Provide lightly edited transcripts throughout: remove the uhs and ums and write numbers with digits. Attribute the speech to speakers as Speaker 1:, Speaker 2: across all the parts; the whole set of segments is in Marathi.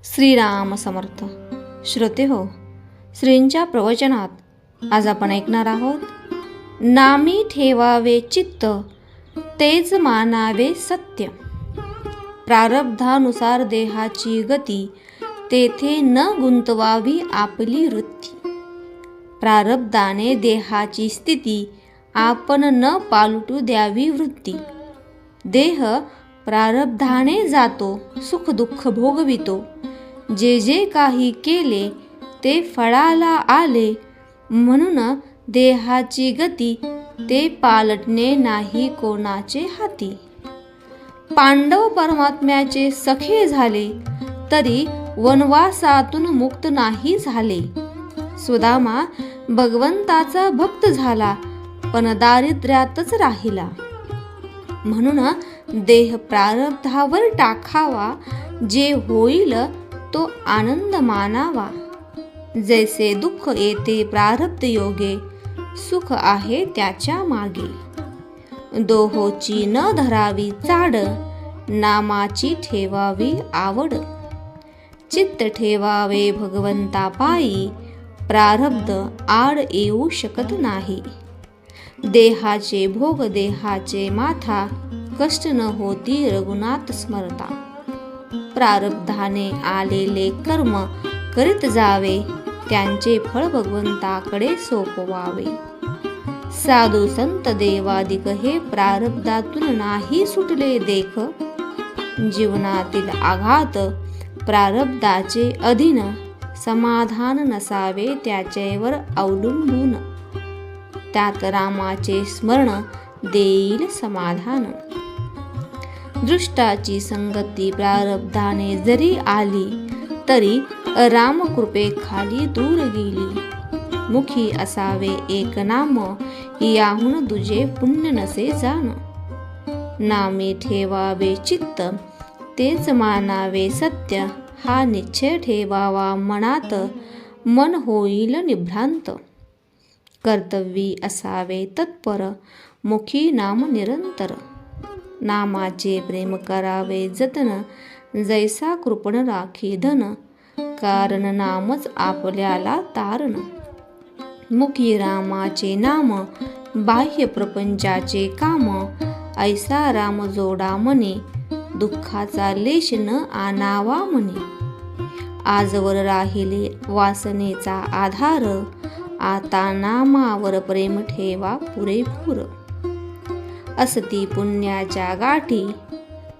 Speaker 1: श्रीराम समर्थ. श्रोते हो, श्रींच्या प्रवचनात आज आपण ऐकणार आहोत, नामी ठेवावे चित्त तेज मानावे सत्य. प्रारब्धानुसार देहाची गती तेथे न गुंतवावी आपली वृत्ती. प्रारब्धाने देहाची स्थिती आपण न पालटू द्यावी वृत्ती. देह प्रारब्धाने जातो, सुख दुःख भोगवितो. जे जे काही केले ते फळाला आले, म्हणून देहाची गती ते पालटणे नाही कोणाचे हाती. पांडव परमात्म्याचे सखे झाले, तरी वनवासातून मुक्त नाही झाले. सुदामा भगवंताचा भक्त झाला, पण दारिद्र्यातच राहिला. म्हणून देह प्रारब्धावर टाकावा, जे होईल तो आनंद मानावा. जैसे दुःख येते प्रारब्ध योगे, सुख आहे त्याच्या मागे. दोहोची न धरावी चाड, नामाची ठेवावी आवड. चित्त ठेवावे भगवंता पायी, प्रारब्ध आड येऊ शकत नाही. देहाचे भोग देहाचे माथा, कष्ट न होती रघुनाथ स्मरता. प्रारब्धाने आलेले कर्म करीत जावे, त्यांचे फळ भगवंताकडे सोपवावे. साधू संत देवादिक हे प्रारब्धातून नाही सुटले देख. जीवनातील आघात प्रारब्धाचे अधीन, समाधान नसावे त्याच्यावर अवलंबून. त्यात रामाचे स्मरण देईल समाधान. दृष्टाची संगती प्रारब्धाने जरी आली, तरी रामकृपेखाली दूर गेली. मुखी असावे एक नाम, याहून दुजे पुण्य नसे जाण. नामी ठेवावे चित्त तेच मानावे सत्य, हा निश्चय ठेवावा मनात, मन होईल निभ्रांत. कर्तव्यी असावे तत्पर, मुखी नाम निरंतर. नामाचे प्रेम करावे जतन, जैसा कृपण राखी धन. कारण नामच आपल्याला तारण. मुखी रामाचे नाम, बाह्य प्रपंचाचे काम. ऐसा राम जोडा मनी, दुःखाचा लेश न आणावा मनी. आजवर राहिले वासनेचा आधार, आता नामावर प्रेम ठेवा पुरेपूर. असती पुण्याच्या गाठी,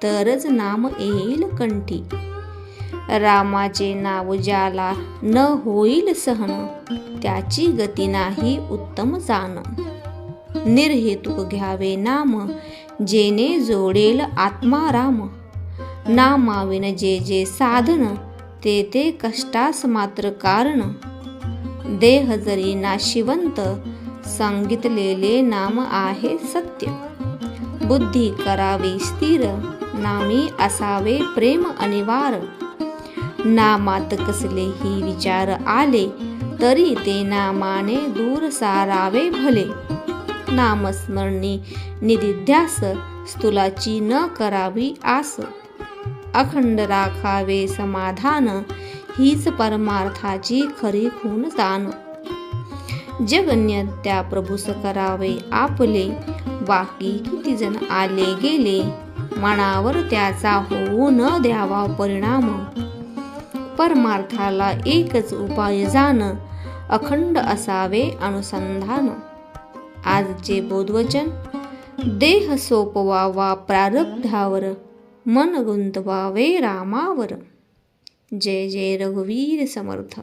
Speaker 1: तरच नाम येईल कंठी. रामाचे नाव ज्याला न होईल सहन, त्याची गती नाही उत्तम जाण. निर्हेतुक घ्यावे नाम, जेने जोडेल आत्मा राम. नामाविन जे जे साधन, ते ते कष्टास मात्र कारण. देह जरी नाशिवंत, सांगितलेले नाम आहे सत्य. बुद्धी करावी स्थिर, नामी असावे प्रेम अनिवार. नामात कसलेही विचार आले, तरी ते नामाने दूर सारावे भले. नामस्मरणी निधिध्यास, स्थूलाची न करावी आस. अखंड राखावे समाधान, हीच परमार्थाची खरी खूण जाण. जगन्य त्या प्रभूस करावे आपले, बाकी किती जण आले गेले. मनावर त्याचा होऊ न द्यावा परिणाम. परमार्थाला एकच उपाय जाण, अखंड असावे अनुसंधान. आजचे बोधवचन, देह सोपवावा प्रारब्धावर, मन गुंतवावे रामावर. जय जय रघुवीर समर्थ.